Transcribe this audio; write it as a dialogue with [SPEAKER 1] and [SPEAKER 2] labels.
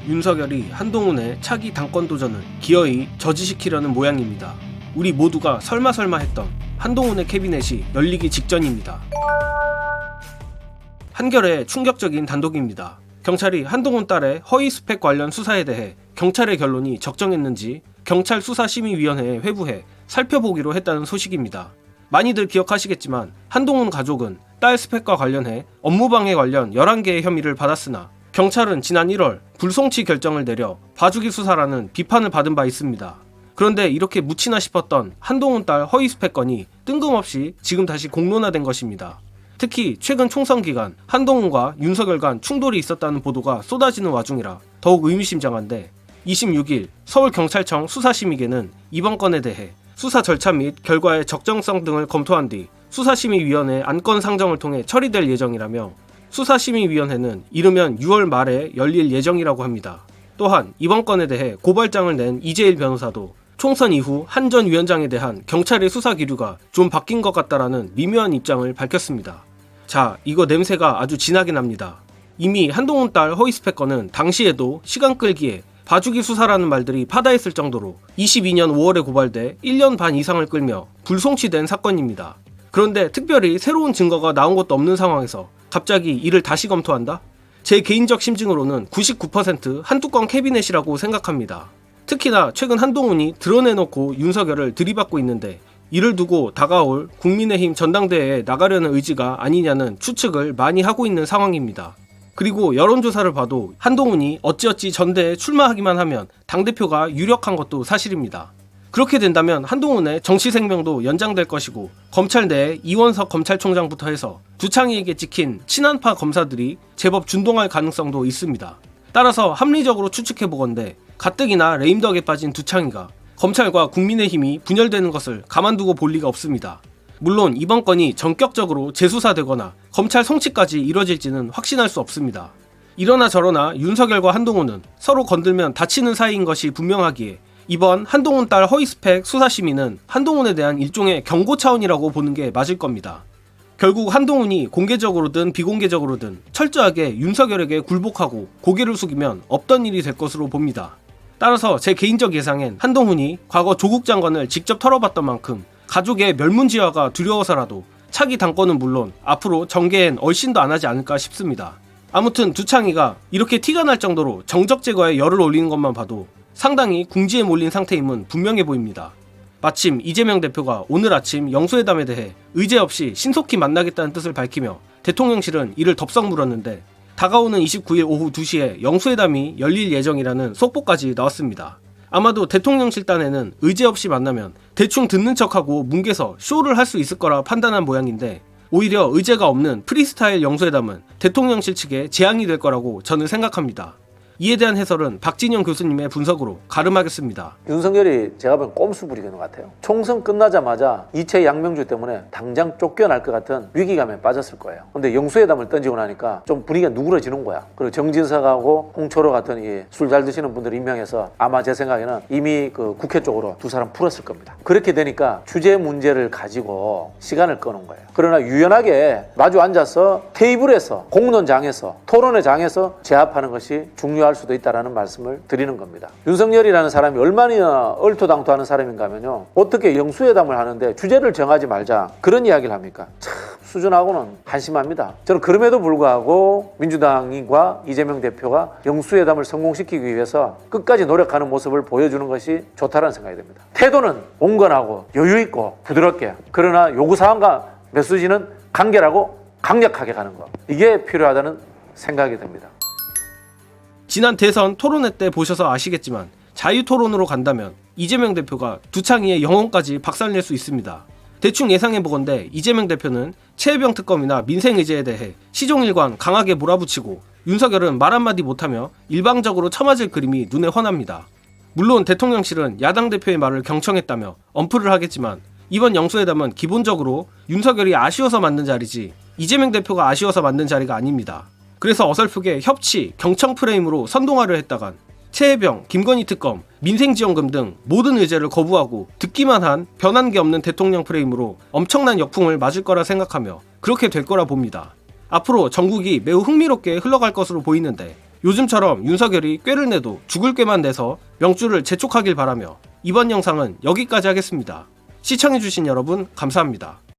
[SPEAKER 1] 윤석열이 한동훈의 차기 당권 도전을 기어이 저지시키려는 모양입니다. 우리 모두가 설마 했던 한동훈의 캐비넷이 열리기 직전입니다. 한겨레의 충격적인 단독입니다. 경찰이 한동훈 딸의 허위 스펙 관련 수사에 대해 경찰의 결론이 적정했는지 경찰 수사심의위원회에 회부해 살펴보기로 했다는 소식입니다. 많이들 기억하시겠지만 한동훈 가족은 딸 스펙과 관련해 업무방해 관련 11개의 혐의를 받았으나 경찰은 지난 1월 불송치 결정을 내려 봐주기 수사라는 비판을 받은 바 있습니다. 그런데 이렇게 묻히나 싶었던 한동훈 딸 허위 스펙 건이 뜬금없이 지금 다시 공론화된 것입니다. 특히 최근 총선 기간 한동훈과 윤석열 간 충돌이 있었다는 보도가 쏟아지는 와중이라 더욱 의미심장한데 26일 서울경찰청 수사심의계는 이번 건에 대해 수사 절차 및 결과의 적정성 등을 검토한 뒤 수사심의위원회 안건 상정을 통해 처리될 예정이라며 수사심의위원회는 이르면 6월 말에 열릴 예정이라고 합니다. 또한 이번 건에 대해 고발장을 낸 이재일 변호사도 총선 이후 한 전 위원장에 대한 경찰의 수사 기류가 좀 바뀐 것 같다라는 미묘한 입장을 밝혔습니다. 자, 이거 냄새가 아주 진하게 납니다. 이미 한동훈 딸 허위 스펙 건은 당시에도 시간 끌기에 봐주기 수사라는 말들이 파다했을 정도로 22년 5월에 고발돼 1년 반 이상을 끌며 불송치된 사건입니다. 그런데 특별히 새로운 증거가 나온 것도 없는 상황에서 갑자기 이를 다시 검토한다? 제 개인적 심증으로는 99% 한뚜껑 캐비넷이라고 생각합니다. 특히나 최근 한동훈이 드러내놓고 윤석열을 들이받고 있는데 이를 두고 다가올 국민의힘 전당대회에 나가려는 의지가 아니냐는 추측을 많이 하고 있는 상황입니다. 그리고 여론조사를 봐도 한동훈이 어찌어찌 전대에 출마하기만 하면 당대표가 유력한 것도 사실입니다. 그렇게 된다면 한동훈의 정치 생명도 연장될 것이고 검찰 내 이원석 검찰총장부터 해서 두창희에게 찍힌 친한파 검사들이 제법 준동할 가능성도 있습니다. 따라서 합리적으로 추측해보건대 가뜩이나 레임덕에 빠진 두창희가 검찰과 국민의힘이 분열되는 것을 가만두고 볼 리가 없습니다. 물론 이번 건이 전격적으로 재수사되거나 검찰 송치까지 이뤄질지는 확신할 수 없습니다. 이러나 저러나 윤석열과 한동훈은 서로 건들면 다치는 사이인 것이 분명하기에 이번 한동훈 딸 허위 스펙 수사심의는 한동훈에 대한 일종의 경고 차원이라고 보는 게 맞을 겁니다. 결국 한동훈이 공개적으로든 비공개적으로든 철저하게 윤석열에게 굴복하고 고개를 숙이면 없던 일이 될 것으로 봅니다. 따라서 제 개인적 예상엔 한동훈이 과거 조국 장관을 직접 털어봤던 만큼 가족의 멸문지화가 두려워서라도 차기 당권은 물론 앞으로 정계엔 얼씬도 안 하지 않을까 싶습니다. 아무튼 두창희가 이렇게 티가 날 정도로 정적 제거에 열을 올리는 것만 봐도 상당히 궁지에 몰린 상태임은 분명해 보입니다. 마침 이재명 대표가 오늘 아침 영수회담에 대해 의제 없이 신속히 만나겠다는 뜻을 밝히며 대통령실은 이를 덥석 물었는데 다가오는 29일 오후 2시에 영수회담이 열릴 예정이라는 속보까지 나왔습니다. 아마도 대통령실 딴에는 의제 없이 만나면 대충 듣는 척하고 뭉개서 쇼를 할 수 있을 거라 판단한 모양인데 오히려 의제가 없는 프리스타일 영수회담은 대통령실 측에 재앙이 될 거라고 저는 생각합니다. 이에 대한 해설은 박진영 교수님의 분석으로 가름하겠습니다.
[SPEAKER 2] 윤석열이 제가 보기엔 꼼수 부리는 것 같아요. 총선 끝나자마자 이채 양명주 때문에 당장 쫓겨날 것 같은 위기감에 빠졌을 거예요. 근데 영수회담을 던지고 나니까 좀 분위기가 누그러지는 거야. 그리고 정진석하고 홍철호 같은 이 술 잘 드시는 분들 임명해서 아마 제 생각에는 이미 그 국회 쪽으로 두 사람 풀었을 겁니다. 그렇게 되니까 주제 문제를 가지고 시간을 끄는 거예요. 그러나 유연하게 마주 앉아서 테이블에서 공론장에서 토론회 장에서 제압하는 것이 중요할 수도 있다는 말씀을 드리는 겁니다. 윤석열이라는 사람이 얼마나 얼토당토하는 사람인가 하면요, 어떻게 영수회담을 하는데 주제를 정하지 말자 그런 이야기를 합니까? 참 수준하고는 한심합니다. 저는 그럼에도 불구하고 민주당과 이재명 대표가 영수회담을 성공시키기 위해서 끝까지 노력하는 모습을 보여주는 것이 좋다는 생각이 듭니다. 태도는 온건하고 여유있고 부드럽게, 그러나 요구사항과 메시지는 간결하고 강력하게 가는 것, 이게 필요하다는 생각이 듭니다.
[SPEAKER 1] 지난 대선 토론회 때 보셔서 아시겠지만 자유토론으로 간다면 이재명 대표가 두창희의 영혼까지 박살낼 수 있습니다. 대충 예상해보건대 이재명 대표는 최혜병 특검이나 민생의제에 대해 시종일관 강하게 몰아붙이고 윤석열은 말 한마디 못하며 일방적으로 처맞을 그림이 눈에 훤합니다. 물론 대통령실은 야당 대표의 말을 경청했다며 엄플을 하겠지만 이번 영수회담은 기본적으로 윤석열이 아쉬워서 만든 자리지 이재명 대표가 아쉬워서 만든 자리가 아닙니다. 그래서 어설프게 협치, 경청 프레임으로 선동화를 했다간 최혜병, 김건희 특검, 민생지원금 등 모든 의제를 거부하고 듣기만 한 변한 게 없는 대통령 프레임으로 엄청난 역풍을 맞을 거라 생각하며 그렇게 될 거라 봅니다. 앞으로 전국이 매우 흥미롭게 흘러갈 것으로 보이는데 요즘처럼 윤석열이 꾀를 내도 죽을 꾀만 내서 명주를 재촉하길 바라며 이번 영상은 여기까지 하겠습니다. 시청해주신 여러분 감사합니다.